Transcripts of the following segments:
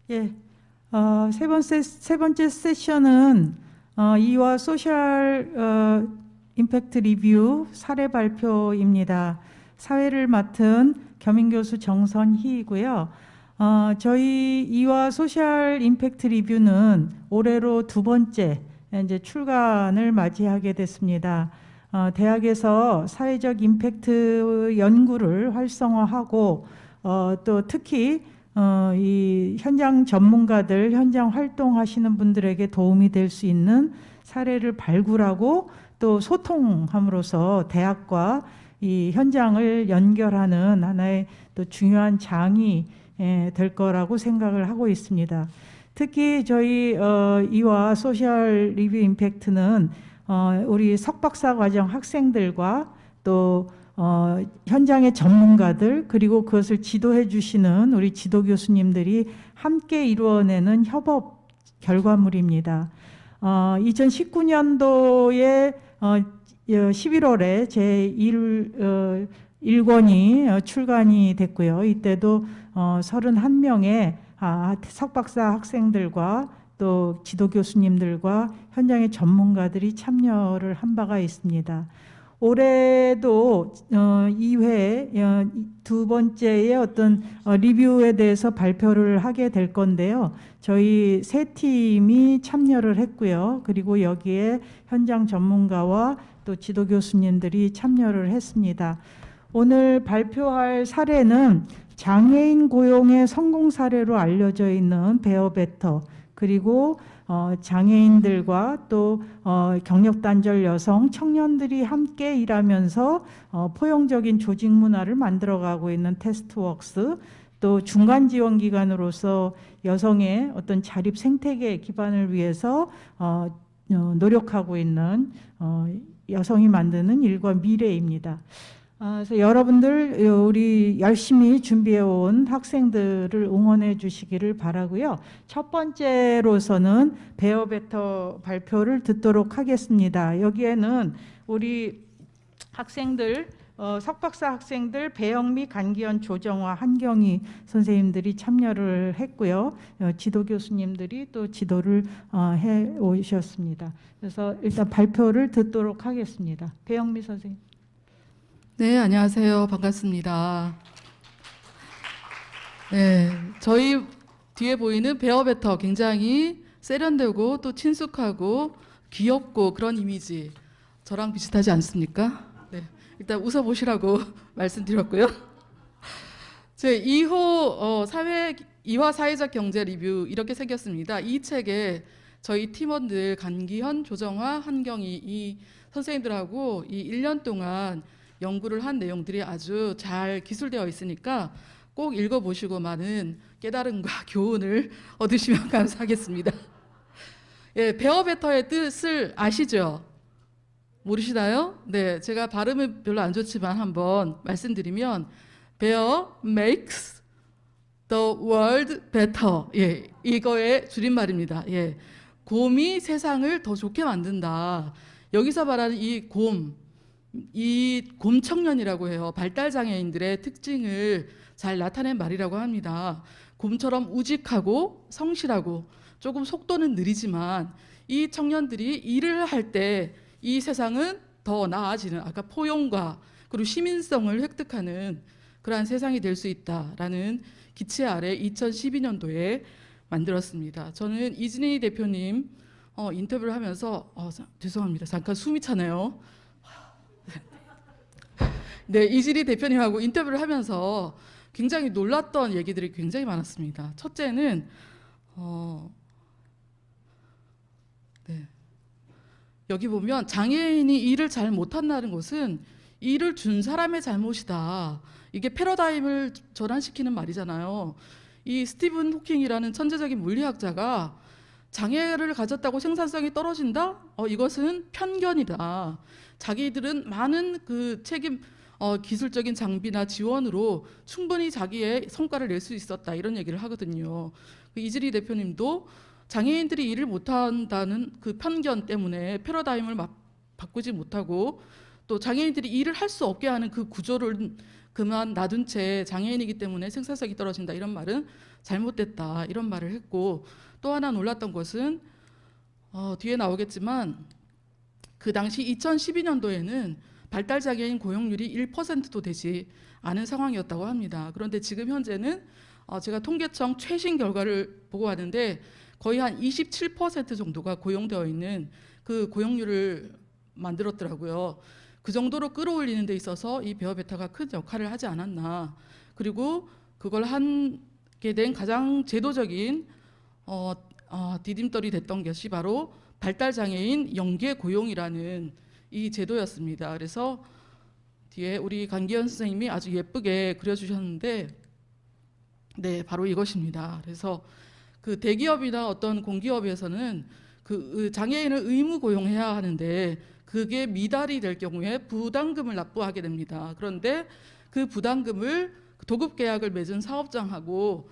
예, 세 번째 세션은 이와 소셜 임팩트 리뷰 사례 발표입니다. 사회를 맡은 겸임 교수 정선희이고요. 저희 이와 소셜 임팩트 리뷰는 올해로 두 번째 이제 출간을 맞이하게 됐습니다. 대학에서 사회적 임팩트 연구를 활성화하고 또 특히 이 현장 전문가들, 현장 활동하시는 분들에게 도움이 될 수 있는 사례를 발굴하고 또 소통함으로써 대학과 이 현장을 연결하는 하나의 또 중요한 장이 될 거라고 생각을 하고 있습니다. 특히 저희 이와 소셜 리뷰 임팩트는 우리 석박사 과정 학생들과 또 현장의 전문가들 그리고 그것을 지도해 주시는 우리 지도 교수님들이 함께 이루어내는 협업 결과물입니다. 2019년도에 11월에 제1권이 출간이 됐고요. 이때도 31명의 석박사 학생들과 또 지도 교수님들과 현장의 전문가들이 참여를 한 바가 있습니다. 올해도 2회 두 번째의 어떤 리뷰에 대해서 발표를 하게 될 건데요. 저희 세 팀이 참여를 했고요. 그리고 여기에 현장 전문가와 또 지도 교수님들이 참여를 했습니다. 오늘 발표할 사례는 장애인 고용의 성공 사례로 알려져 있는 베어베터 그리고 장애인들과 또 경력단절 여성, 청년들이 함께 일하면서 포용적인 조직 문화를 만들어가고 있는 테스트웍스, 또 중간 지원 기관으로서 여성의 어떤 자립 생태계 기반을 위해서 노력하고 있는 여성이 만드는 일과 미래입니다. 그래서 여러분들 우리 열심히 준비해온 학생들을 응원해 주시기를 바라고요. 첫 번째로서는 베어베터 발표를 듣도록 하겠습니다. 여기에는 우리 학생들 석박사 학생들 배영미, 간기현, 조정화, 한경희 선생님들이 참여를 했고요. 지도 교수님들이 또 지도를 해 오셨습니다. 그래서 일단 발표를 듣도록 하겠습니다. 배영미 선생님. 네, 안녕하세요. 반갑습니다. 네, 저희 뒤에 보이는 베어베터 굉장히 세련되고 또 친숙하고 귀엽고 그런 이미지 저랑 비슷하지 않습니까? 네, 일단 웃어보시라고 말씀드렸고요. 제 2호 이화 사회적 경제 리뷰 이렇게 생겼습니다. 이 책에 저희 팀원들 간기현, 조정화, 한경희 이 선생님들하고 이 1년 동안 연구를 한 내용들이 아주 잘 기술되어 있으니까 꼭 읽어보시고 많은 깨달음과 교훈을 얻으시면 감사하겠습니다. 예, 베어베터의 뜻을 아시죠? 모르시나요? 네, 제가 발음은 별로 안 좋지만 한번 말씀드리면 Bear makes the world better. 예, 이거의 줄임말입니다. 예, 곰이 세상을 더 좋게 만든다. 여기서 말하는 이 곰 청년이라고 해요. 발달 장애인들의 특징을 잘 나타낸 말이라고 합니다. 곰처럼 우직하고 성실하고 조금 속도는 느리지만 이 청년들이 일을 할 때 이 세상은 더 나아지는 아까 포용과 그리고 시민성을 획득하는 그러한 세상이 될 수 있다라는 기체 아래 2012년도에 만들었습니다. 저는 이진희 대표님 인터뷰를 하면서 죄송합니다. 잠깐 숨이 차네요. 네, 이진희 대표님하고 인터뷰를 하면서 굉장히 놀랐던 얘기들이 굉장히 많았습니다. 첫째는 네, 여기 보면 장애인이 일을 잘 못한다는 것은 일을 준 사람의 잘못이다. 이게 패러다임을 전환시키는 말이잖아요. 이 스티븐 호킹이라는 천재적인 물리학자가 장애를 가졌다고 생산성이 떨어진다? 이것은 편견이다. 자기들은 많은 그 기술적인 장비나 지원으로 충분히 자기의 성과를 낼 수 있었다. 이런 얘기를 하거든요. 이지리 대표님도 장애인들이 일을 못한다는 그 편견 때문에 패러다임을 바꾸지 못하고 또 장애인들이 일을 할 수 없게 하는 그 구조를 그만 놔둔 채 장애인이기 때문에 생산성이 떨어진다 이런 말은 잘못됐다 이런 말을 했고, 또 하나 놀랐던 것은 뒤에 나오겠지만 그 당시 2012년도에는 발달장애인 고용률이 1%도 되지 않은 상황이었다고 합니다. 그런데 지금 현재는 제가 통계청 최신 결과를 보고 왔는데 거의 한 27% 정도가 고용되어 있는 그 고용률을 만들었더라고요. 그 정도로 끌어올리는 데 있어서 이 베어 베터가 큰 역할을 하지 않았나. 그리고 그걸 하게 된 가장 제도적인 디딤돌이 됐던 것이 바로 발달장애인 연계 고용이라는 이 제도였습니다. 그래서 뒤에 우리 강기현 선생님이 아주 예쁘게 그려주셨는데, 네, 바로 이것입니다. 그래서 그 대기업이나 어떤 공기업에서는 그 장애인을 의무 고용해야 하는데 그게 미달이 될 경우에 부담금을 납부하게 됩니다. 그런데 그 부담금을 도급 계약을 맺은 사업장하고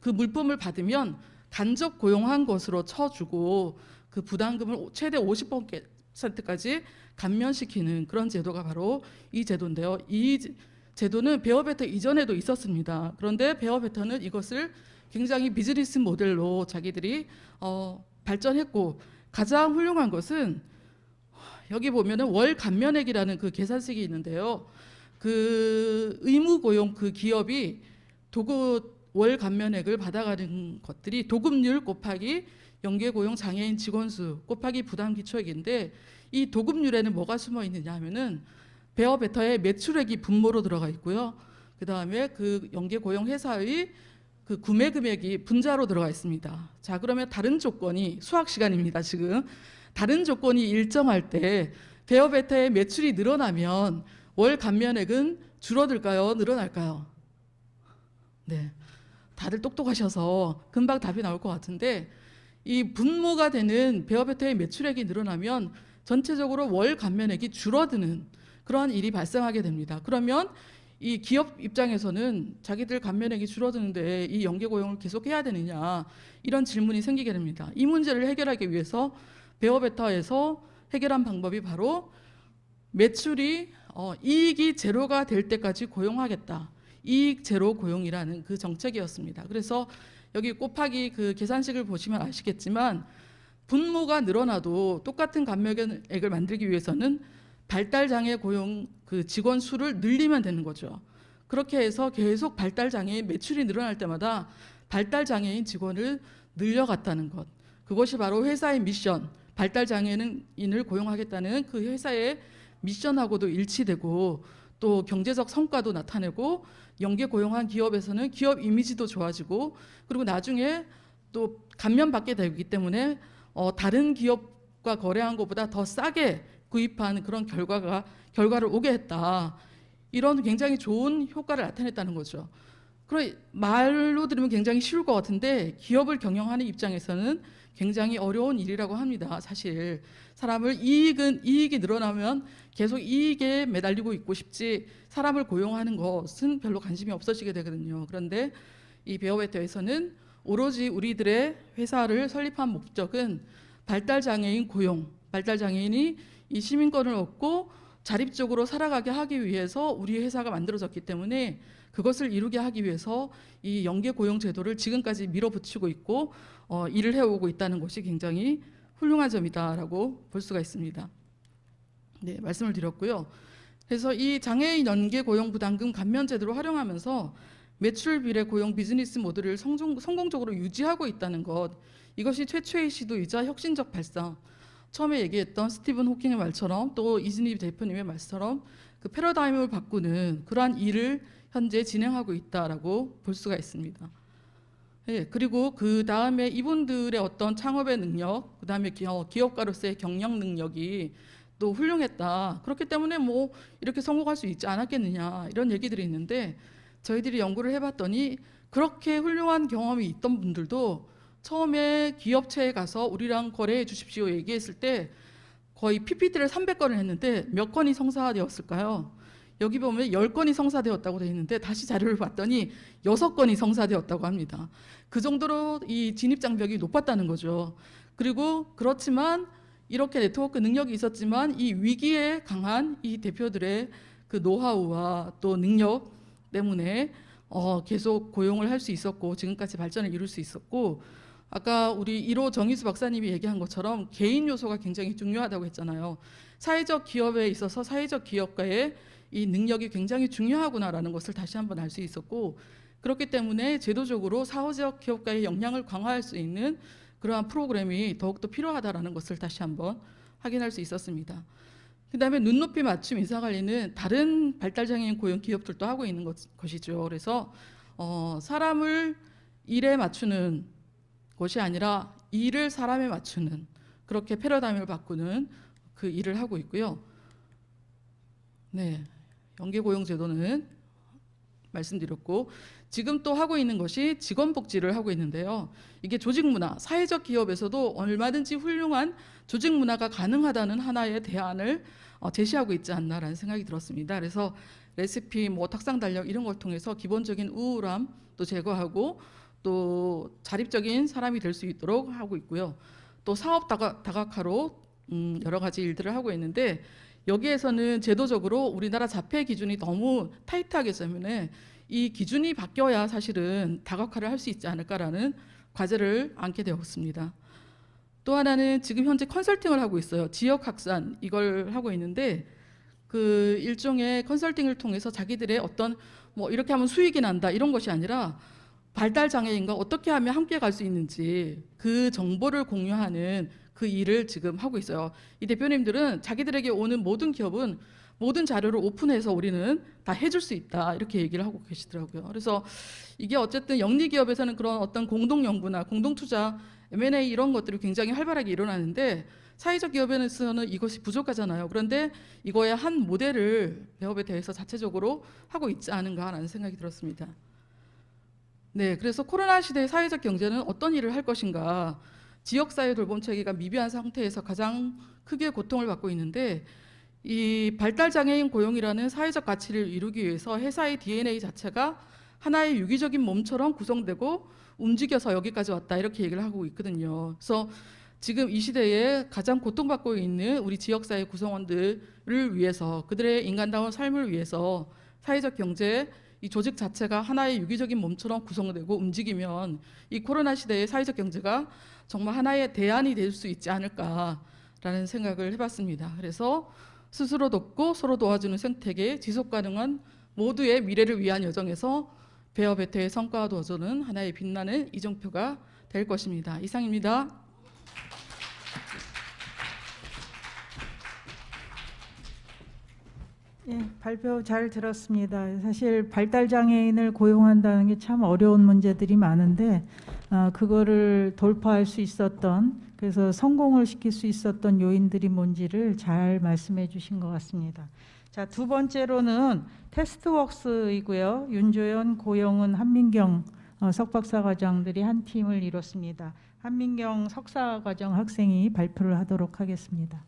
그 물품을 받으면 간접 고용한 것으로 쳐주고 그 부담금을 최대 50%까지 감면시키는 그런 제도가 바로 이 제도인데요. 이 제도는 베어 베터 이전에도 있었습니다. 그런데 베어 베터는 이것을 굉장히 비즈니스 모델로 자기들이 발전했고, 가장 훌륭한 것은 여기 보면은 월 감면액이라는 그 계산식이 있는데요. 그 의무 고용 그 기업이 월 감면액을 받아가는 것들이 도급률 곱하기 연계 고용 장애인 직원 수 곱하기 부담 기초액인데, 이 도급률에는 뭐가 숨어 있느냐 하면은 베어 베터의 매출액이 분모로 들어가 있고요. 그 다음에 그 연계 고용 회사의 그 구매 금액이 분자로 들어가 있습니다. 자, 그러면 다른 조건이, 수학 시간입니다, 지금. 다른 조건이 일정할 때 베어 베터의 매출이 늘어나면 월 감면액은 줄어들까요? 늘어날까요? 네. 다들 똑똑하셔서 금방 답이 나올 것 같은데, 이 분모가 되는 베어 베터의 매출액이 늘어나면 전체적으로 월 감면액이 줄어드는 그러한 일이 발생하게 됩니다. 그러면 이 기업 입장에서는 자기들 감면액이 줄어드는데 이 연계 고용을 계속 해야 되느냐, 이런 질문이 생기게 됩니다. 이 문제를 해결하기 위해서 베어 베터에서 해결한 방법이 바로 매출이 이익이 제로가 될 때까지 고용하겠다, 이익 제로 고용이라는 그 정책이었습니다. 그래서 여기 곱하기 그 계산식을 보시면 아시겠지만 분모가 늘어나도 똑같은 감면액을 만들기 위해서는 발달장애 고용 그 직원 수를 늘리면 되는 거죠. 그렇게 해서 계속 발달장애인 매출이 늘어날 때마다 발달장애인 직원을 늘려갔다는 것, 그것이 바로 회사의 미션, 발달장애인을 고용하겠다는 그 회사의 미션하고도 일치되고 또 경제적 성과도 나타내고 연계 고용한 기업에서는 기업 이미지도 좋아지고, 그리고 나중에 또 감면받게 되기 때문에 다른 기업과 거래한 것보다 더 싸게 구입한 그런 결과를 오게 했다, 이런 굉장히 좋은 효과를 나타냈다는 거죠. 그럼 말로 들으면 굉장히 쉬울 것 같은데 기업을 경영하는 입장에서는 굉장히 어려운 일이라고 합니다. 사실 사람을 이익이 늘어나면 계속 이익에 매달리고 있고 싶지 사람을 고용하는 것은 별로 관심이 없어지게 되거든요. 그런데 이 베어 베터에서는 오로지 우리들의 회사를 설립한 목적은 발달장애인 고용, 발달장애인이 이 시민권을 얻고 자립적으로 살아가게 하기 위해서 우리 회사가 만들어졌기 때문에 그것을 이루게 하기 위해서 이 연계 고용 제도를 지금까지 밀어붙이고 있고 일을 해오고 있다는 것이 굉장히 훌륭한 점이다라고 볼 수가 있습니다. 네, 말씀을 드렸고요. 그래서 이 장애인 연계 고용 부담금 감면 제도를 활용하면서 매출 비례 고용 비즈니스 모델을 성공적으로 유지하고 있다는 것, 이것이 최초의 시도이자 혁신적 발상, 처음에 얘기했던 스티븐 호킹의 말처럼 또 이진희 대표님의 말처럼 그 패러다임을 바꾸는 그러한 일을 현재 진행하고 있다라고 볼 수가 있습니다. 네, 그리고 그 다음에 이분들의 어떤 창업의 능력, 그 다음에 기업가로서의 경영 능력이 또 훌륭했다. 그렇기 때문에 뭐 이렇게 성공할 수 있지 않았겠느냐, 이런 얘기들이 있는데, 저희들이 연구를 해봤더니 그렇게 훌륭한 경험이 있던 분들도 처음에 기업체에 가서 우리랑 거래해 주십시오 얘기했을 때 거의 PPT를 300건을 했는데 몇 건이 성사되었을까요? 여기 보면 10건이 성사되었다고 되어 있는데 다시 자료를 봤더니 6건이 성사되었다고 합니다. 그 정도로 이 진입 장벽이 높았다는 거죠. 그리고 그렇지만 이렇게 네트워크 능력이 있었지만 이 위기에 강한 이 대표들의 그 노하우와 또 능력 때문에 계속 고용을 할 수 있었고 지금까지 발전을 이룰 수 있었고, 아까 우리 1호 정희수 박사님이 얘기한 것처럼 개인 요소가 굉장히 중요하다고 했잖아요. 사회적 기업에 있어서 사회적 기업가의 이 능력이 굉장히 중요하구나라는 것을 다시 한번 알 수 있었고, 그렇기 때문에 제도적으로 사회적 기업가의 역량을 강화할 수 있는 그러한 프로그램이 더욱더 필요하다라는 것을 다시 한번 확인할 수 있었습니다. 그다음에 눈높이 맞춤 인사관리는 다른 발달장애인 고용 기업들도 하고 있는 것이죠. 그래서 사람을 일에 맞추는 것이 아니라 일을 사람에 맞추는, 그렇게 패러다임을 바꾸는 그 일을 하고 있고요. 네, 연계고용제도는 말씀드렸고, 지금 또 하고 있는 것이 직원복지를 하고 있는데요. 이게 조직문화, 사회적 기업에서도 얼마든지 훌륭한 조직문화가 가능하다는 하나의 대안을 제시하고 있지 않나라는 생각이 들었습니다. 그래서 레시피, 탁상 달력 이런 걸 통해서 기본적인 우울함도 제거하고 또 자립적인 사람이 될 수 있도록 하고 있고요. 또 사업 다각화로 여러 가지 일들을 하고 있는데, 여기에서는 제도적으로 우리나라 자폐 기준이 너무 타이트하기 때문에 이 기준이 바뀌어야 사실은 다각화를 할 수 있지 않을까라는 과제를 안게 되었습니다. 또 하나는 지금 현재 컨설팅을 하고 있어요. 지역 확산, 이걸 하고 있는데, 그 일종의 컨설팅을 통해서 자기들의 어떤 이렇게 하면 수익이 난다 이런 것이 아니라 발달 장애인과 어떻게 하면 함께 갈 수 있는지 그 정보를 공유하는 그 일을 지금 하고 있어요. 이 대표님들은 자기들에게 오는 모든 기업은 모든 자료를 오픈해서 우리는 다 해줄 수 있다 이렇게 얘기를 하고 계시더라고요. 그래서 이게 어쨌든 영리 기업에서는 그런 어떤 공동 연구나 공동 투자, M&A 이런 것들이 굉장히 활발하게 일어나는데, 사회적 기업에서는 이것이 부족하잖아요. 그런데 이거의 한 모델을 배업에 대해서 자체적으로 하고 있지 않은가라는 생각이 들었습니다. 네, 그래서 코로나 시대의 사회적 경제는 어떤 일을 할 것인가. 지역사회 돌봄 체계가 미비한 상태에서 가장 크게 고통을 받고 있는데, 이 발달장애인 고용이라는 사회적 가치를 이루기 위해서 회사의 DNA 자체가 하나의 유기적인 몸처럼 구성되고 움직여서 여기까지 왔다 이렇게 얘기를 하고 있거든요. 그래서 지금 이 시대에 가장 고통받고 있는 우리 지역사회 구성원들을 위해서, 그들의 인간다운 삶을 위해서 사회적 경제, 이 조직 자체가 하나의 유기적인 몸처럼 구성되고 움직이면 이 코로나 시대의 사회적 경제가 정말 하나의 대안이 될 수 있지 않을까라는 생각을 해봤습니다. 그래서 스스로 돕고 서로 도와주는 생태계, 지속 가능한 모두의 미래를 위한 여정에서 베어베터의 성과와 도전은 하나의 빛나는 이정표가 될 것입니다. 이상입니다. 예, 발표 잘 들었습니다. 사실 발달장애인을 고용한다는 게 참 어려운 문제들이 많은데, 그거를 돌파할 수 있었던, 그래서 성공을 시킬 수 있었던 요인들이 뭔지를 잘 말씀해 주신 것 같습니다. 자, 두 번째로는 테스트웍스이고요. 윤조연, 고영은, 한민경 석박사 과정들이 한 팀을 이뤘습니다. 한민경 석사과정 학생이 발표를 하도록 하겠습니다.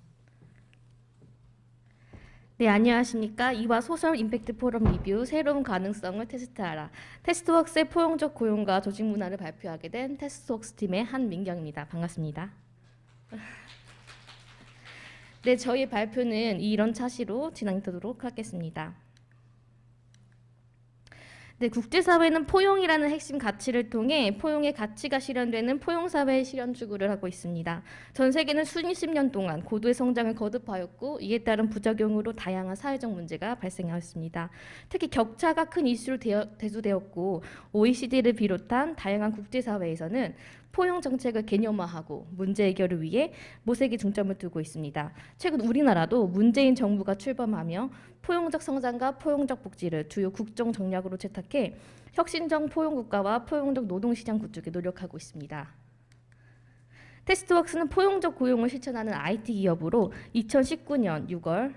네, 안녕하십니까. 이화 소설 임팩트 포럼 리뷰 새로운 가능성을 테스트하라. 테스트웍스의 포용적 고용과 조직 문화를 발표하게 된 테스트웍스 팀의 한민경입니다. 반갑습니다. 네, 저희 발표는 이런 차시로 진행되도록 하겠습니다. 네, 국제사회는 포용이라는 핵심 가치를 통해 포용의 가치가 실현되는 포용사회의 실현 추구를 하고 있습니다. 전 세계는 수십 년 동안 고도의 성장을 거듭하였고, 이에 따른 부작용으로 다양한 사회적 문제가 발생하였습니다. 특히 격차가 큰 이슈로 대두되었고, OECD를 비롯한 다양한 국제사회에서는 포용 정책을 개념화하고 문제 해결을 위해 모색에 중점을 두고 있습니다. 최근 우리나라도 문재인 정부가 출범하며 포용적 성장과 포용적 복지를 주요 국정 전략으로 채택해 혁신적 포용국가와 포용적 노동시장 구축에 노력하고 있습니다. 테스트웍스는 포용적 고용을 실천하는 IT 기업으로 2019년 6월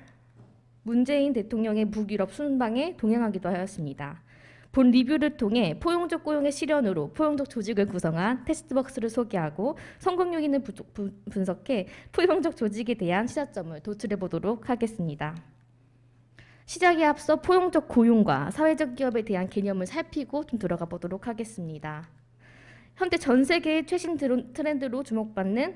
문재인 대통령의 북유럽 순방에 동행하기도 하였습니다. 본 리뷰를 통해 포용적 고용의 실현으로 포용적 조직을 구성한 테스트웍스를 소개하고 성공 요인을 분석해 포용적 조직에 대한 시사점을 도출해 보도록 하겠습니다. 시작에 앞서 포용적 고용과 사회적 기업에 대한 개념을 살피고 좀 들어가 보도록 하겠습니다. 현재 전 세계의 최신 트렌드로 주목받는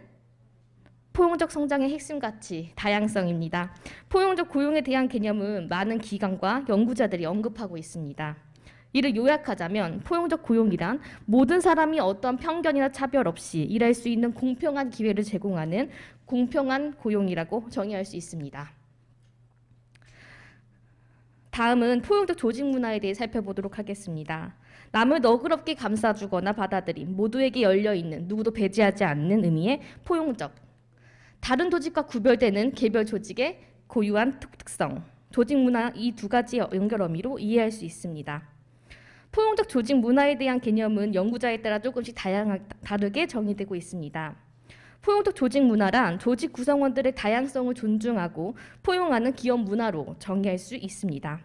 포용적 성장의 핵심 가치, 다양성입니다. 포용적 고용에 대한 개념은 많은 기관과 연구자들이 언급하고 있습니다. 이를 요약하자면 포용적 고용이란 모든 사람이 어떠한 편견이나 차별 없이 일할 수 있는 공평한 기회를 제공하는 공평한 고용이라고 정의할 수 있습니다. 다음은 포용적 조직 문화에 대해 살펴보도록 하겠습니다. 남을 너그럽게 감싸주거나 받아들임, 모두에게 열려있는, 누구도 배제하지 않는 의미의 포용적. 다른 조직과 구별되는 개별 조직의 고유한 특성, 조직 문화 이 두 가지 연결 어미로 이해할 수 있습니다. 포용적 조직 문화에 대한 개념은 연구자에 따라 조금씩 다르게 정의되고 있습니다. 포용적 조직 문화란 조직 구성원들의 다양성을 존중하고 포용하는 기업 문화로 정의할 수 있습니다.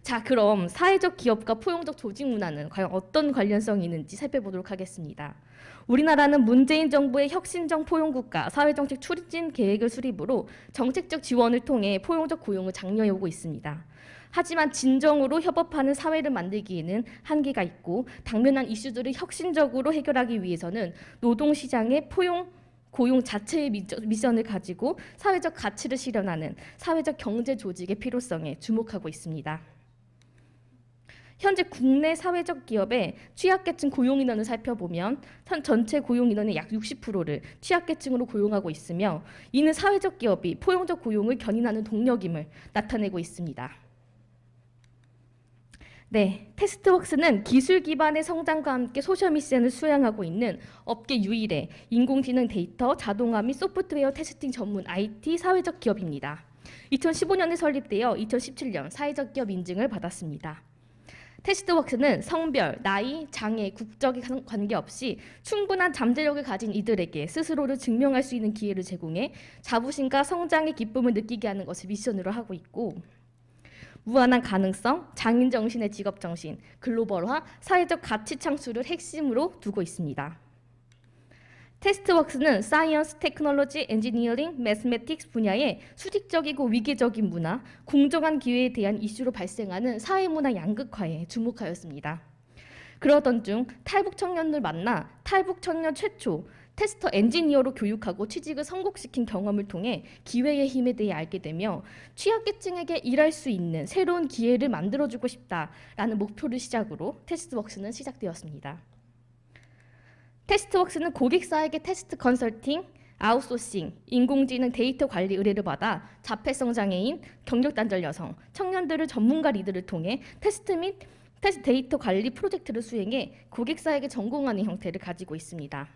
자, 그럼 사회적 기업과 포용적 조직 문화는 과연 어떤 관련성이 있는지 살펴보도록 하겠습니다. 우리나라는 문재인 정부의 혁신적 포용국가 사회정책 추진 계획을 수립으로 정책적 지원을 통해 포용적 고용을 장려해 오고 있습니다. 하지만 진정으로 협업하는 사회를 만들기에는 한계가 있고 당면한 이슈들을 혁신적으로 해결하기 위해서는 노동시장의 고용 자체의 미션을 가지고 사회적 가치를 실현하는 사회적 경제 조직의 필요성에 주목하고 있습니다. 현재 국내 사회적 기업의 취약계층 고용 인원을 살펴보면 전체 고용 인원의 약 60%를 취약계층으로 고용하고 있으며 이는 사회적 기업이 포용적 고용을 견인하는 동력임을 나타내고 있습니다. 네, 테스트웍스는 기술 기반의 성장과 함께 소셜 미션을 수행하고 있는 업계 유일의 인공지능 데이터, 자동화 및 소프트웨어 테스팅 전문 IT 사회적 기업입니다. 2015년에 설립되어 2017년 사회적 기업 인증을 받았습니다. 테스트웍스는 성별, 나이, 장애, 국적에 관계없이 충분한 잠재력을 가진 이들에게 스스로를 증명할 수 있는 기회를 제공해 자부심과 성장의 기쁨을 느끼게 하는 것을 미션으로 하고 있고 무한한 가능성, 장인 정신의 직업 정신, 글로벌화, 사회적 가치 창출을 핵심으로 두고 있습니다. 테스트웍스는 사이언스, 테크놀로지, 엔지니어링, 매스매틱스 분야의 수직적이고 위계적인 문화, 공정한 기회에 대한 이슈로 발생하는 사회문화 양극화에 주목하였습니다. 그러던 중 탈북 청년을 만나 탈북 청년 최초 테스터 엔지니어로 교육하고 취직을 성공시킨 경험을 통해 기회의 힘에 대해 알게 되며 취약계층에게 일할 수 있는 새로운 기회를 만들어주고 싶다라는 목표를 시작으로 테스트웍스는 시작되었습니다. 테스트웍스는 고객사에게 테스트 컨설팅, 아웃소싱, 인공지능 데이터 관리 의뢰를 받아 자폐성 장애인, 경력 단절 여성, 청년들을 전문가 리드를 통해 테스트 및 테스트 데이터 관리 프로젝트를 수행해 고객사에게 전공하는 형태를 가지고 있습니다.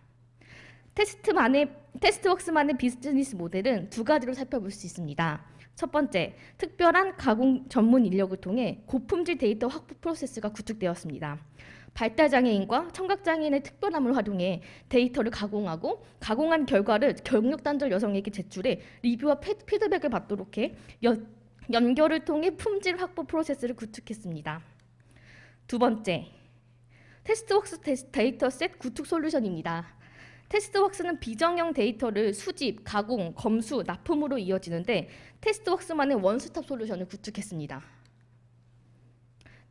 테스트웍스만의 비즈니스 모델은 두 가지로 살펴볼 수 있습니다. 첫 번째, 특별한 가공 전문 인력을 통해 고품질 데이터 확보 프로세스가 구축되었습니다. 발달장애인과 청각장애인의 특별함을 활용해 데이터를 가공하고 가공한 결과를 경력 단절 여성에게 제출해 리뷰와 피드백을 받도록 해 연결을 통해 품질 확보 프로세스를 구축했습니다. 두 번째, 테스트웍스 데이터셋 구축 솔루션입니다. 테스트웍스는 비정형 데이터를 수집, 가공, 검수, 납품으로 이어지는데 테스트웍스만의 원스톱 솔루션을 구축했습니다.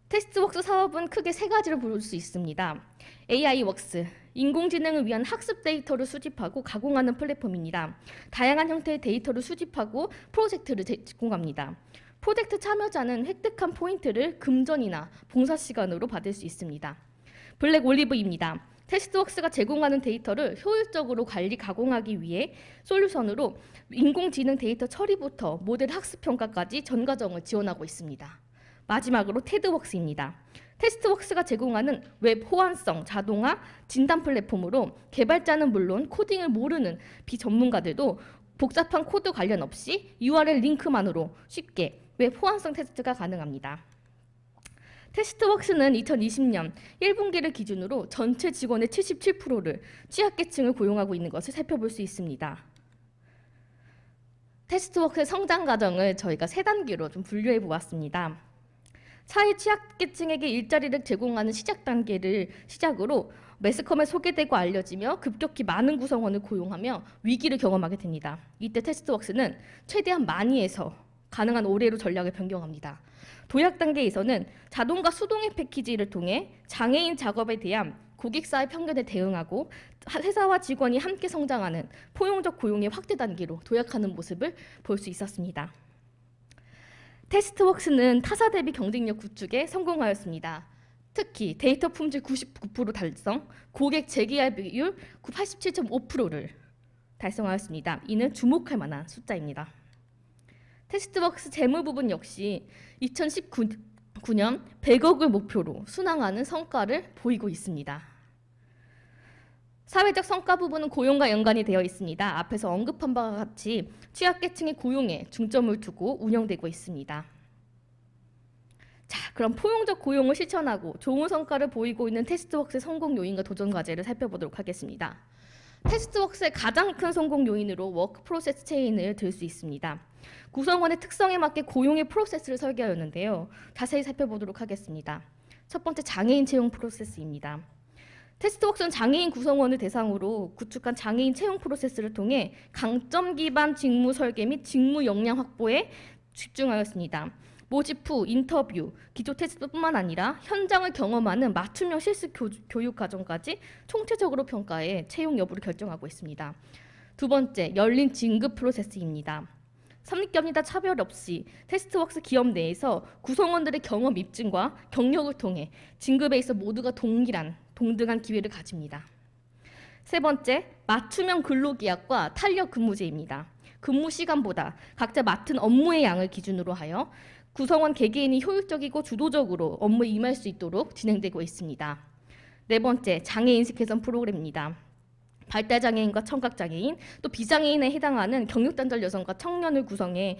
테스트웍스 사업은 크게 세 가지로 볼 수 있습니다. AI웍스, 인공지능을 위한 학습 데이터를 수집하고 가공하는 플랫폼입니다. 다양한 형태의 데이터를 수집하고 프로젝트를 제공합니다. 프로젝트 참여자는 획득한 포인트를 금전이나 봉사 시간으로 받을 수 있습니다. 블랙올리브입니다. 테스트웍스가 제공하는 데이터를 효율적으로 관리, 가공하기 위해 솔루션으로 인공지능 데이터 처리부터 모델 학습 평가까지 전 과정을 지원하고 있습니다. 마지막으로 테드웍스입니다. 테스트웍스가 제공하는 웹 호환성, 자동화, 진단 플랫폼으로 개발자는 물론 코딩을 모르는 비전문가들도 복잡한 코드 관련 없이 URL 링크만으로 쉽게 웹 호환성 테스트가 가능합니다. 테스트웍스는 2020년 1분기를 기준으로 전체 직원의 77%를 취약계층을 고용하고 있는 것을 살펴볼 수 있습니다. 테스트웍스의 성장 과정을 저희가 세 단계로 좀 분류해 보았습니다. 사회 취약계층에게 일자리를 제공하는 시작 단계를 시작으로 매스컴에 소개되고 알려지며 급격히 많은 구성원을 고용하며 위기를 경험하게 됩니다. 이때 테스트웍스는 최대한 많이 해서 가능한 올해로 전략을 변경합니다. 도약 단계에서는 자동과 수동의 패키지를 통해 장애인 작업에 대한 고객사의 편견에 대응하고 회사와 직원이 함께 성장하는 포용적 고용의 확대 단계로 도약하는 모습을 볼 수 있었습니다. 테스트웍스는 타사 대비 경쟁력 구축에 성공하였습니다. 특히 데이터 품질 99% 달성, 고객 재계약 비율 87.5%를 달성하였습니다. 이는 주목할 만한 숫자입니다. 테스트웍스 재무 부분 역시 2019년 100억을 목표로 순항하는 성과를 보이고 있습니다. 사회적 성과 부분은 고용과 연관이 되어 있습니다. 앞에서 언급한 바와 같이 취약계층의 고용에 중점을 두고 운영되고 있습니다. 자, 그럼 포용적 고용을 실천하고 좋은 성과를 보이고 있는 테스트웍스의 성공 요인과 도전 과제를 살펴보도록 하겠습니다. 테스트웍스의 가장 큰 성공 요인으로 워크 프로세스 체인을 들 수 있습니다. 구성원의 특성에 맞게 고용의 프로세스를 설계하였는데요. 자세히 살펴보도록 하겠습니다. 첫 번째, 장애인 채용 프로세스입니다. 테스트웍스는 장애인 구성원을 대상으로 구축한 장애인 채용 프로세스를 통해 강점 기반 직무 설계 및 직무 역량 확보에 집중하였습니다. 모집 후 인터뷰, 기초 테스트뿐만 아니라 현장을 경험하는 맞춤형 실습 교육 과정까지 총체적으로 평가해 채용 여부를 결정하고 있습니다. 두 번째, 열린 진급 프로세스입니다. 선입견이나 차별 없이 테스트웍스 기업 내에서 구성원들의 경험 입증과 경력을 통해 진급에 있어 모두가 동등한 기회를 가집니다. 세 번째, 맞춤형 근로계약과 탄력 근무제입니다. 근무 시간보다 각자 맡은 업무의 양을 기준으로 하여 구성원 개개인이 효율적이고 주도적으로 업무에 임할 수 있도록 진행되고 있습니다. 네 번째, 장애 인식 개선 프로그램입니다. 발달장애인과 청각장애인, 또 비장애인에 해당하는 경력단절 여성과 청년을 구성해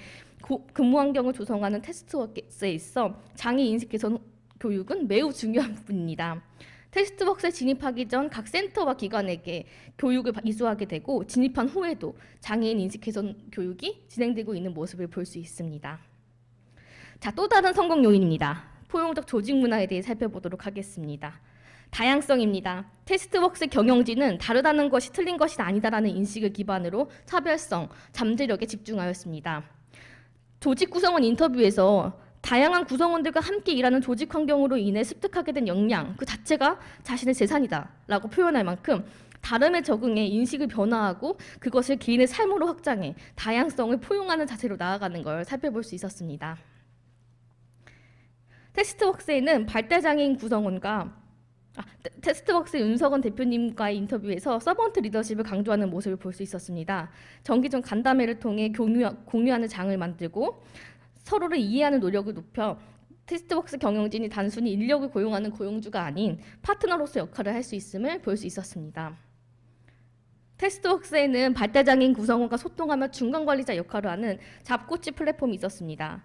근무 환경을 조성하는 테스트웍스에 있어 장애 인식 개선 교육은 매우 중요한 부분입니다. 테스트웍스에 진입하기 전 각 센터와 기관에게 교육을 이수하게 되고 진입한 후에도 장애인 인식 개선 교육이 진행되고 있는 모습을 볼 수 있습니다. 자, 또 다른 성공 요인입니다. 포용적 조직 문화에 대해 살펴보도록 하겠습니다. 다양성입니다. 테스트웍스의 경영진은 다르다는 것이 틀린 것이 아니다라는 인식을 기반으로 차별성, 잠재력에 집중하였습니다. 조직 구성원 인터뷰에서 다양한 구성원들과 함께 일하는 조직 환경으로 인해 습득하게 된 역량 그 자체가 자신의 재산이다라고 표현할 만큼 다름에 적응해 인식을 변화하고 그것을 개인의 삶으로 확장해 다양성을 포용하는 자세로 나아가는 걸 살펴볼 수 있었습니다. 테스트웍스에는 발달장애인 구성원과 테스트웍스 윤석원 대표님과의 인터뷰에서 서번트 리더십을 강조하는 모습을 볼 수 있었습니다. 정기적 간담회를 통해 공유하는 장을 만들고 서로를 이해하는 노력을 높여 테스트웍스 경영진이 단순히 인력을 고용하는 고용주가 아닌 파트너로서 역할을 할 수 있음을 볼 수 있었습니다. 테스트웍스에는 발달장애인 구성원과 소통하며 중간관리자 역할을 하는 잡코치 플랫폼이 있었습니다.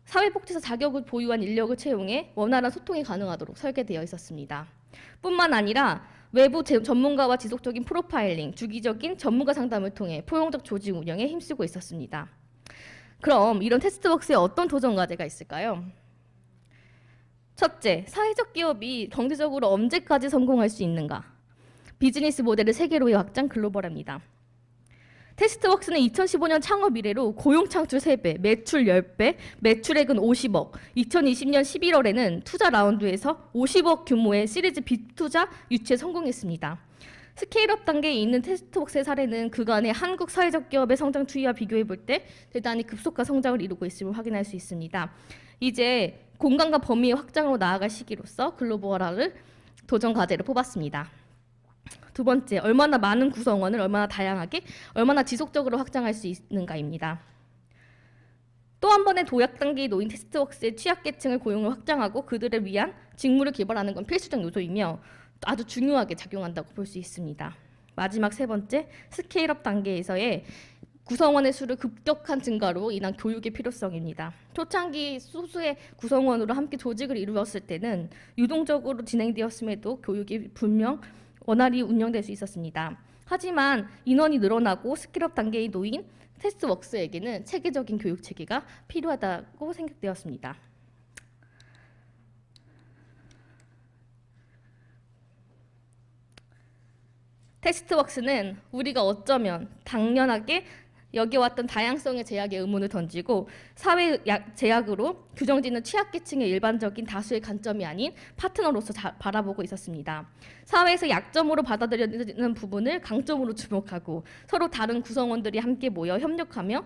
사회복지사 자격을 보유한 인력을 채용해 원활한 소통이 가능하도록 설계되어 있었습니다. 뿐만 아니라 외부 전문가와 지속적인 프로파일링, 주기적인 전문가 상담을 통해 포용적 조직 운영에 힘쓰고 있었습니다. 그럼 이런 테스트웍스에 어떤 도전 과제가 있을까요? 첫째, 사회적 기업이 경제적으로 언제까지 성공할 수 있는가? 비즈니스 모델을 세계로의 확장 글로벌합니다. 테스트웍스는 2015년 창업 이래로 고용 창출 3배, 매출 10배, 매출액은 50억, 2020년 11월에는 투자 라운드에서 50억 규모의 시리즈 B 투자 유치에 성공했습니다. 스케일업 단계에 있는 테스트웍스의 사례는 그간의 한국 사회적 기업의 성장 추이와 비교해 볼 때 대단히 급속한 성장을 이루고 있음을 확인할 수 있습니다. 이제 공간과 범위의 확장으로 나아갈 시기로서 글로벌화를 도전 과제로 뽑았습니다. 두 번째, 얼마나 많은 구성원을 얼마나 다양하게, 얼마나 지속적으로 확장할 수 있는가입니다. 또 한 번의 도약 단계에 놓인 테스트웍스의 취약계층을 고용을 확장하고 그들을 위한 직무를 개발하는 건 필수적 요소이며 아주 중요하게 작용한다고 볼 수 있습니다. 마지막 세 번째, 스케일업 단계에서의 구성원의 수를 급격한 증가로 인한 교육의 필요성입니다. 초창기 소수의 구성원으로 함께 조직을 이루었을 때는 유동적으로 진행되었음에도 교육이 분명 원활히 운영될 수 있었습니다. 하지만 인원이 늘어나고 스케일업 단계에 놓인 테스트웍스에게는 체계적인 교육 체계가 필요하다고 생각되었습니다. 테스트웍스는 우리가 어쩌면 당연하게 여기에 왔던 다양성의 제약에 의문을 던지고 사회 제약으로 규정짓는 취약계층의 일반적인 다수의 관점이 아닌 파트너로서 바라보고 있었습니다. 사회에서 약점으로 받아들여지는 부분을 강점으로 주목하고 서로 다른 구성원들이 함께 모여 협력하며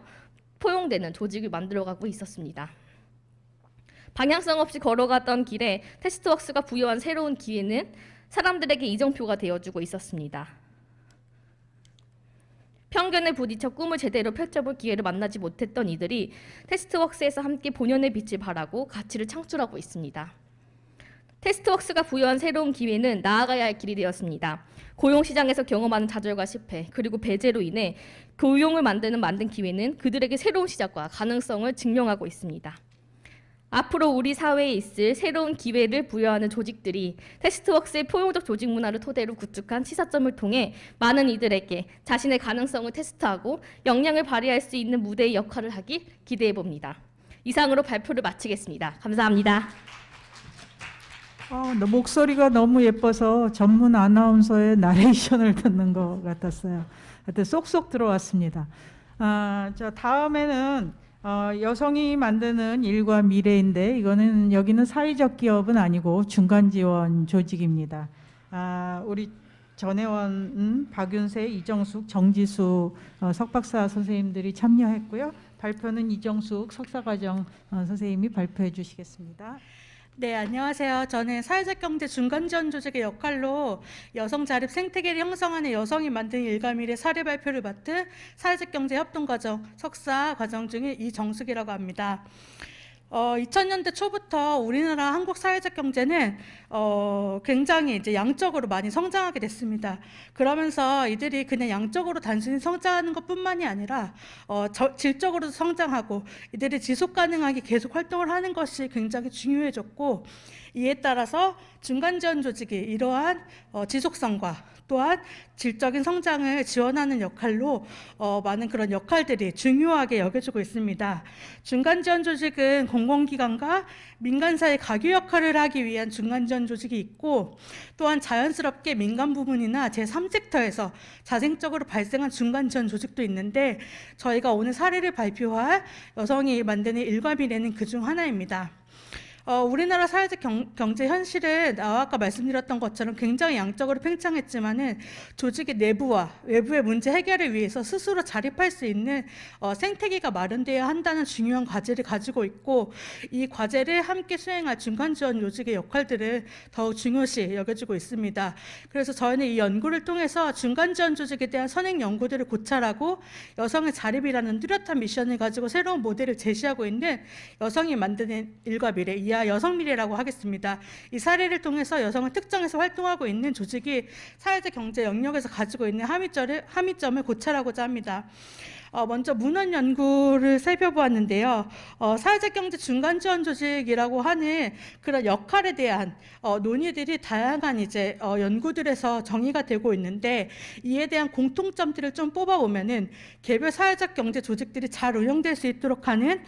포용되는 조직을 만들어가고 있었습니다. 방향성 없이 걸어가던 길에 테스트웍스가 부여한 새로운 기회는 사람들에게 이정표가 되어주고 있었습니다. 편견에 부딪혀 꿈을 제대로 펼쳐볼 기회를 만나지 못했던 이들이 테스트웍스에서 함께 본연의 빛을 발하고 가치를 창출하고 있습니다. 테스트웍스가 부여한 새로운 기회는 나아가야 할 길이 되었습니다. 고용시장에서 경험하는 좌절과 실패, 그리고 배제로 인해 고용을 만든 기회는 그들에게 새로운 시작과 가능성을 증명하고 있습니다. 앞으로 우리 사회에 있을 새로운 기회를 부여하는 조직들이 테스트웍스의 포용적 조직 문화를 토대로 구축한 시사점을 통해 많은 이들에게 자신의 가능성을 테스트하고 역량을 발휘할 수 있는 무대의 역할을 하길 기대해 봅니다. 이상으로 발표를 마치겠습니다. 감사합니다. 목소리가 너무 예뻐서 전문 아나운서의 나레이션을 듣는 것 같았어요. 하여튼 쏙쏙 들어왔습니다. 자, 다음에는 여성이 만드는 일과 미래인데 여기는 사회적 기업은 아니고 중간 지원 조직입니다. 우리 전혜원, 박윤세, 이정숙, 정지수 석박사 선생님들이 참여했고요. 발표는 이정숙 석사과정 선생님이 발표해 주시겠습니다. 네, 안녕하세요. 저는 사회적 경제 중간 지원 조직의 역할로 여성 자립 생태계를 형성하는 여성이 만드는 일과 미래 사례 발표를 맡은 사회적 경제 협동과정 석사 과정 중인 이정숙이라고 합니다. 2000년대 초부터 우리나라 한국 사회적 경제는 굉장히 이제 양적으로 많이 성장하게 됐습니다. 그러면서 이들이 그냥 양적으로 단순히 성장하는 것뿐만이 아니라 질적으로도 성장하고 이들이 지속 가능하게 계속 활동을 하는 것이 굉장히 중요해졌고, 이에 따라서 중간 지원 조직이 이러한 지속성과 또한 질적인 성장을 지원하는 역할로 많은 그런 역할들이 중요하게 여겨지고 있습니다. 중간 지원 조직은 공공기관과 민간사의 가교 역할을 하기 위한 중간 지원 조직이 있고, 또한 자연스럽게 민간 부문이나 제3섹터에서 자생적으로 발생한 중간 지원 조직도 있는데, 저희가 오늘 사례를 발표할 여성이 만드는 일과 미래는 그중 하나입니다. 우리나라 사회적 경제 현실은 아까 말씀드렸던 것처럼 굉장히 양적으로 팽창했지만은 조직의 내부와 외부의 문제 해결을 위해서 스스로 자립할 수 있는 생태계가 마련되어야 한다는 중요한 과제를 가지고 있고, 이 과제를 함께 수행할 중간 지원 조직의 역할들을 더욱 중요시 여겨지고 있습니다. 그래서 저희는 이 연구를 통해서 중간 지원 조직에 대한 선행 연구들을 고찰하고 여성의 자립이라는 뚜렷한 미션을 가지고 새로운 모델을 제시하고 있는 여성이 만드는 일과 미래, 이하 여성미래라고 하겠습니다. 이 사례를 통해서 여성을 특정해서 활동하고 있는 조직이 사회적 경제 영역에서 가지고 있는 함의점을 고찰하고자 합니다. 먼저 문헌 연구를 살펴보았는데요. 사회적 경제 중간 지원 조직이라고 하는 그런 역할에 대한 논의들이 다양한 이제 연구들에서 정의가 되고 있는데, 이에 대한 공통점들을 좀 뽑아보면은 개별 사회적 경제 조직들이 잘 운영될 수 있도록 하는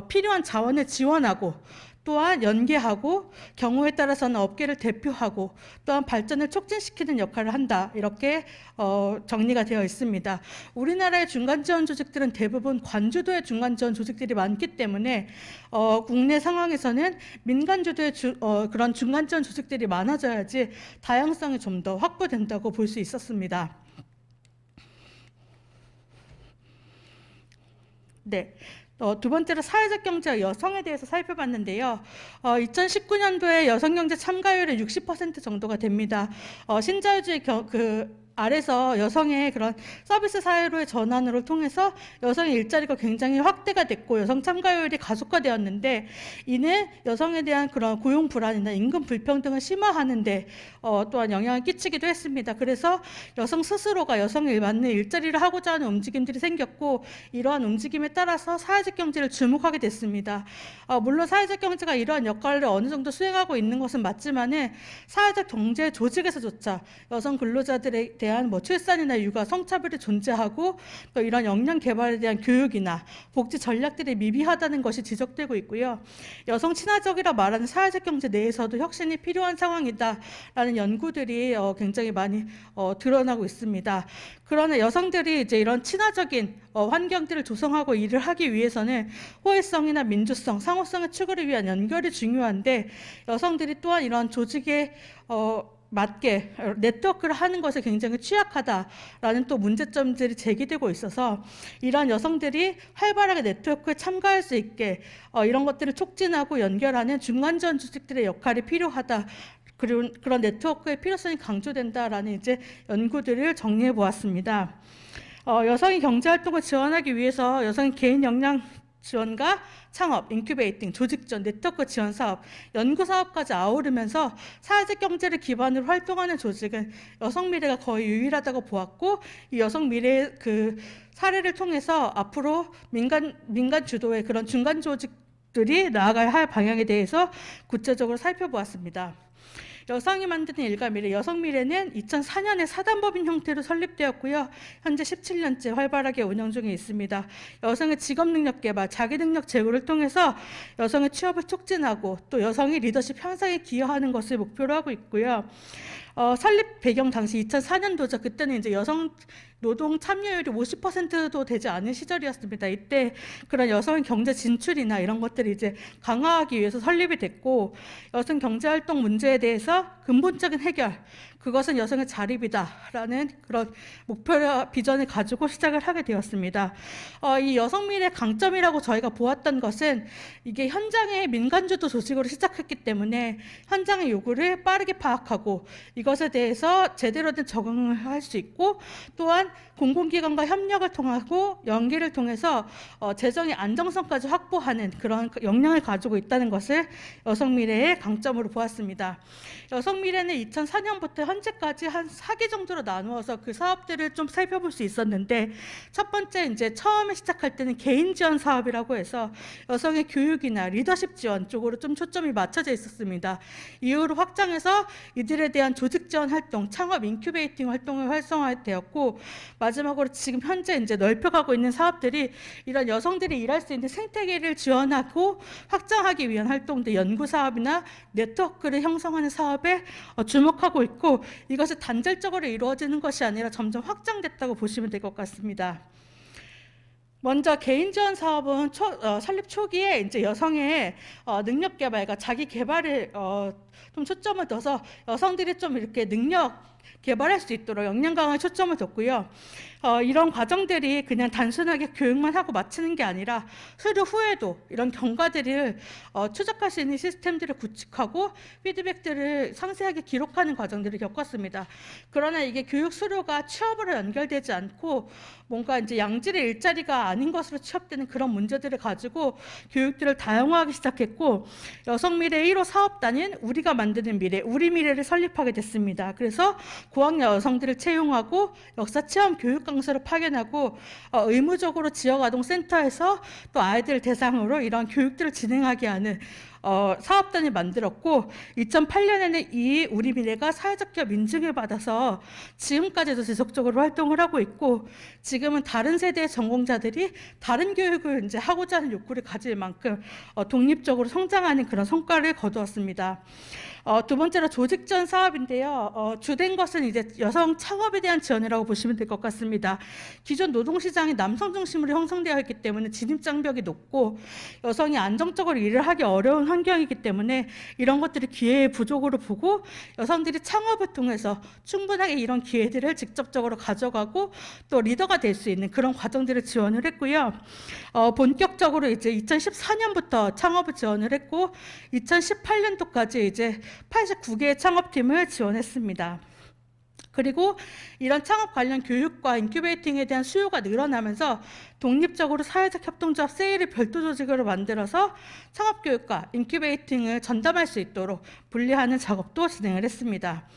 필요한 자원을 지원하고, 또한 연계하고 경우에 따라서는 업계를 대표하고 또한 발전을 촉진시키는 역할을 한다, 이렇게 정리가 되어 있습니다. 우리나라의 중간 지원 조직들은 대부분 관주도의 중간 지원 조직들이 많기 때문에 국내 상황에서는 민간 주도의 그런 중간 지원 조직들이 많아져야지 다양성이 좀 더 확보된다고 볼 수 있었습니다. 네. 두 번째로 사회적 경제와 여성에 대해서 살펴봤는데요. 2019년도에 여성경제 참가율은 60% 정도가 됩니다. 신자유주의 아래서 여성의 그런 서비스 사회로의 전환으로 통해서 여성의 일자리가 굉장히 확대가 됐고 여성 참가율이 가속화되었는데, 이는 여성에 대한 그런 고용 불안이나 임금 불평등을 심화하는데 또한 영향을 끼치기도 했습니다. 그래서 여성 스스로가 여성에 맞는 일자리를 하고자 하는 움직임들이 생겼고, 이러한 움직임에 따라서 사회적 경제를 주목하게 됐습니다. 물론 사회적 경제가 이러한 역할을 어느 정도 수행하고 있는 것은 맞지만은 사회적 경제 조직에서조차 여성 근로자들에 대한 대한 뭐 출산이나 육아, 성차별이 존재하고 또 이런 역량 개발에 대한 교육이나 복지 전략들이 미비하다는 것이 지적되고 있고요. 여성 친화적이라 말하는 사회적 경제 내에서도 혁신이 필요한 상황이다라는 연구들이 굉장히 많이 드러나고 있습니다. 그러나 여성들이 이제 이런 친화적인 환경들을 조성하고 일을 하기 위해서는 호혜성이나 민주성, 상호성의 추구를 위한 연결이 중요한데 여성들이 또한 이런 조직에 맞게 네트워크를 하는 것에 굉장히 취약하다라는 또 문제점들이 제기되고 있어서 이러한 여성들이 활발하게 네트워크에 참가할 수 있게 이런 것들을 촉진하고 연결하는 중간지원 조직들의 역할이 필요하다. 그리고 그런 네트워크의 필요성이 강조된다라는 이제 연구들을 정리해 보았습니다. 여성이 경제활동을 지원하기 위해서 여성의 개인 역량 지원과 창업, 인큐베이팅, 조직 지원, 네트워크 지원 사업, 연구 사업까지 아우르면서 사회적 경제를 기반으로 활동하는 조직은 여성 미래가 거의 유일하다고 보았고 이 여성 미래의 그 사례를 통해서 앞으로 민간 주도의 그런 중간 조직들이 나아가야 할 방향에 대해서 구체적으로 살펴보았습니다. 여성이 만드는 일과 미래, 여성미래는 2004년에 사단법인 형태로 설립되었고요. 현재 17년째 활발하게 운영 중에 있습니다. 여성의 직업능력 개발, 자기능력 제고를 통해서 여성의 취업을 촉진하고 또 여성의 리더십 향상에 기여하는 것을 목표로 하고 있고요. 설립 배경 당시 2004년도죠. 그때는 이제 여성 노동 참여율이 50%도 되지 않은 시절이었습니다. 이때 그런 여성 경제 진출이나 이런 것들이 이제 강화하기 위해서 설립이 됐고 여성 경제 활동 문제에 대해서 근본적인 해결, 그것은 여성의 자립이다라는 그런 목표와 비전을 가지고 시작을 하게 되었습니다. 이 여성 미래 강점이라고 저희가 보았던 것은 이게 현장의 민간주도 조직으로 시작했기 때문에 현장의 요구를 빠르게 파악하고 이것에 대해서 제대로 된 적응을 할 수 있고 또한 공공기관과 협력을 통하고 연계를 통해서 재정의 안정성까지 확보하는 그런 역량을 가지고 있다는 것을 여성미래의 강점으로 보았습니다. 여성미래는 2004년부터 현재까지 한 4기 정도로 나누어서 그 사업들을 좀 살펴볼 수 있었는데 첫 번째 이제 처음에 시작할 때는 개인 지원 사업이라고 해서 여성의 교육이나 리더십 지원 쪽으로 좀 초점이 맞춰져 있었습니다. 이후로 확장해서 이들에 대한 조직 지원 활동, 창업 인큐베이팅 활동을 활성화되었고 마지막으로 지금 현재 이제 넓혀가고 있는 사업들이 이런 여성들이 일할 수 있는 생태계를 지원하고 확장하기 위한 활동들, 연구 사업이나 네트워크를 형성하는 사업에 주목하고 있고 이것이 단절적으로 이루어지는 것이 아니라 점점 확장됐다고 보시면 될 것 같습니다. 먼저 개인 지원 사업은 설립 초기에 이제 여성의 능력 개발과 자기 개발을 좀 초점을 둬서 여성들이 좀 이렇게 능력 개발할 수 있도록 역량 강화에 초점을 뒀고요. 이런 과정들이 그냥 단순하게 교육만 하고 마치는 게 아니라 수료 후에도 이런 경과들을 추적할 수 있는 시스템들을 구축하고 피드백들을 상세하게 기록하는 과정들을 겪었습니다. 그러나 이게 교육 수료가 취업으로 연결되지 않고 뭔가 이제 양질의 일자리가 아닌 것으로 취업되는 그런 문제들을 가지고 교육들을 다양화하기 시작했고 여성미래 1호 사업단인 우리가 만드는 미래, 우리 미래를 설립하게 됐습니다. 그래서 고학년 여성들을 채용하고 역사 체험 교육 강사를 파견하고 의무적으로 지역아동센터에서 또 아이들 대상으로 이런 교육들을 진행하게 하는 사업단을 만들었고 2008년에는 이 우리 미래가 사회적 기업 인증을 받아서 지금까지도 지속적으로 활동을 하고 있고 지금은 다른 세대의 전공자들이 다른 교육을 이제 하고자 하는 욕구를 가질 만큼 독립적으로 성장하는 그런 성과를 거두었습니다. 두 번째로 조직 지원 사업인데요. 주된 것은 이제 여성 창업에 대한 지원이라고 보시면 될 것 같습니다. 기존 노동시장이 남성 중심으로 형성되어 있기 때문에 진입 장벽이 높고 여성이 안정적으로 일을 하기 어려운 환경이기 때문에 이런 것들을 기회의 부족으로 보고 여성들이 창업을 통해서 충분하게 이런 기회들을 직접적으로 가져가고 또 리더가 될 수 있는 그런 과정들을 지원을 했고요. 본격적으로 이제 2014년부터 창업을 지원을 했고 2018년도까지 이제 89개의 창업팀을 지원했습니다. 그리고 이런 창업 관련 교육과 인큐베이팅에 대한 수요가 늘어나면서 독립적으로 사회적 협동조합 세일을 별도 조직으로 만들어서 창업 교육과 인큐베이팅을 전담할 수 있도록 분리하는 작업도 진행을 했습니다.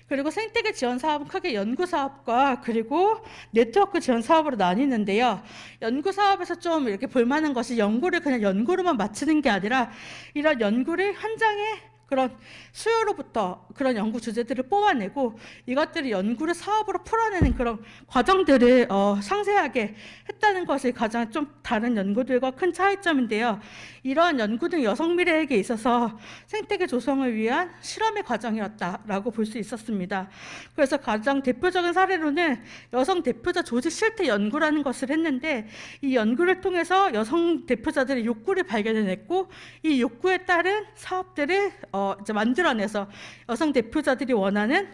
그리고 생태계 지원 사업은 크게 연구 사업과 그리고 네트워크 지원 사업으로 나뉘는데요. 연구 사업에서 좀 이렇게 볼만한 것이 연구를 그냥 연구로만 마치는 게 아니라 이런 연구를 현장에 그런 수요로부터 그런 연구 주제들을 뽑아내고 이것들을 연구를 사업으로 풀어내는 그런 과정들을 상세하게 했다는 것이 가장 좀 다른 연구들과 큰 차이점인데요. 이러한 연구는 여성 미래에게 있어서 생태계 조성을 위한 실험의 과정이었다라고 볼 수 있었습니다. 그래서 가장 대표적인 사례로는 여성 대표자 조직 실태 연구라는 것을 했는데 이 연구를 통해서 여성 대표자들의 욕구를 발견해냈고 이 욕구에 따른 사업들을 이제 만들어내서 여성 대표자들이 원하는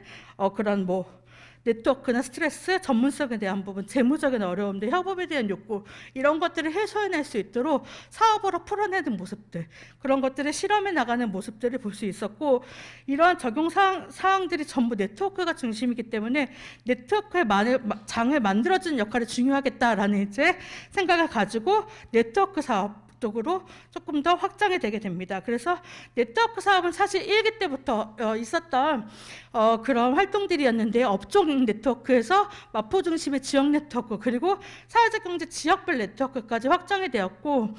그런 네트워크나 스트레스, 전문성에 대한 부분, 재무적인 어려움들, 협업에 대한 욕구 이런 것들을 해소해낼 수 있도록 사업으로 풀어내는 모습들, 그런 것들을 실험해 나가는 모습들을 볼 수 있었고 이러한 적용 사항들이 전부 네트워크가 중심이기 때문에 네트워크의 장을 만들어주는 역할이 중요하겠다라는 이제 생각을 가지고 네트워크 사업 쪽으로 조금 더 확장이 되게 됩니다. 그래서 네트워크 사업은 사실 1기 때부터 있었던 그런 활동들이었는데 업종 네트워크에서 마포 중심의 지역 네트워크 그리고 사회적 경제 지역별 네트워크까지 확장이 되었고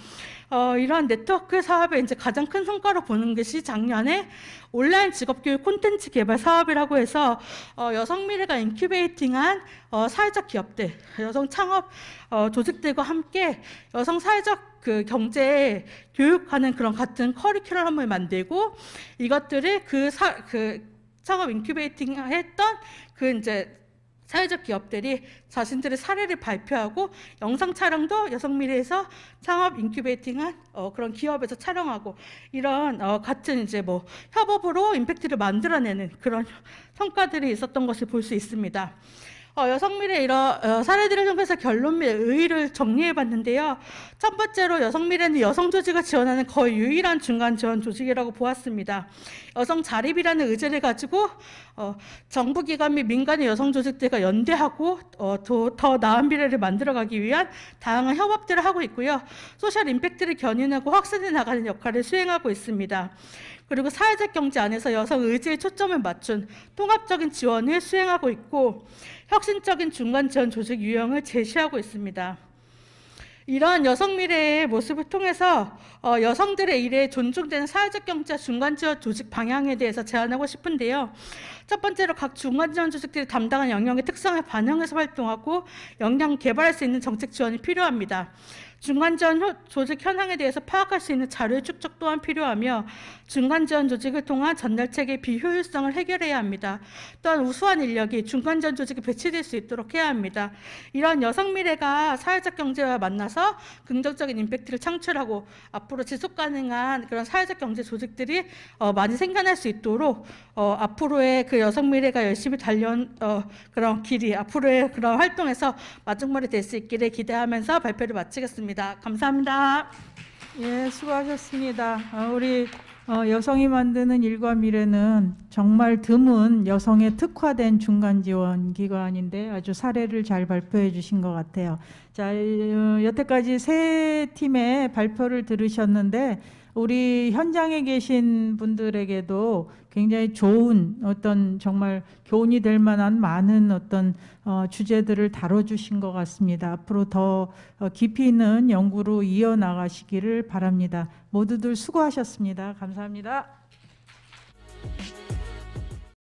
이러한 네트워크 사업의 이제 가장 큰 성과로 보는 것이 작년에 온라인 직업교육 콘텐츠 개발 사업이라고 해서 여성 미래가 인큐베이팅한 사회적 기업들, 여성 창업 조직들과 함께 여성 사회적 그 경제 교육하는 그런 같은 커리큘럼을 만들고 이것들을 그 창업 인큐베이팅 했던 그 이제 사회적 기업들이 자신들의 사례를 발표하고 영상 촬영도 여성미래에서 창업 인큐베이팅한 그런 기업에서 촬영하고 이런 같은 이제 협업으로 임팩트를 만들어내는 그런 성과들이 있었던 것을 볼 수 있습니다. 여성미래 이런 사례들을 통해서 결론 및 의의를 정리해봤는데요. 첫 번째로 여성미래는 여성 조직을 지원하는 거의 유일한 중간 지원 조직이라고 보았습니다. 여성 자립이라는 의제를 가지고 정부기관 및 민간의 여성 조직들과 연대하고 더 나은 미래를 만들어가기 위한 다양한 협업들을 하고 있고요. 소셜 임팩트를 견인하고 확산해 나가는 역할을 수행하고 있습니다. 그리고 사회적 경제 안에서 여성 의지에 초점을 맞춘 통합적인 지원을 수행하고 있고 혁신적인 중간 지원 조직 유형을 제시하고 있습니다. 이러한 여성 미래의 모습을 통해서 여성들의 일에 존중되는 사회적 경제 중간 지원 조직 방향에 대해서 제안하고 싶은데요. 첫 번째로 각 중간 지원 조직들이 담당한 영역의 특성을 반영해서 활동하고 역량 개발할 수 있는 정책 지원이 필요합니다. 중간 지원 조직 현황에 대해서 파악할 수 있는 자료의 축적 또한 필요하며 중간 지원 조직을 통한 전달책의 비효율성을 해결해야 합니다. 또한 우수한 인력이 중간 지원 조직에 배치될 수 있도록 해야 합니다. 이런 여성 미래가 사회적 경제와 만나서 긍정적인 임팩트를 창출하고 앞으로 지속 가능한 그런 사회적 경제 조직들이 많이 생겨날 수 있도록 앞으로의 그 여성 미래가 열심히 달려온 그런 길이 앞으로의 그런 활동에서 마중물이 될 수 있기를 기대하면서 발표를 마치겠습니다. 감사합니다. 예, 수고하셨습니다. 우리 여성이 만드는 일과 미래는 정말 드문 여성에 특화된 중간 지원 기관인데 아주 사례를 잘 발표해 주신 것 같아요. 자, 여태까지 세 팀의 발표를 들으셨는데 우리 현장에 계신 분들에게도 굉장히 좋은 어떤 정말 교훈이 될 만한 많은 어떤 주제들을 다뤄주신 것 같습니다. 앞으로 더 깊이 있는 연구로 이어나가시기를 바랍니다. 모두들 수고하셨습니다. 감사합니다.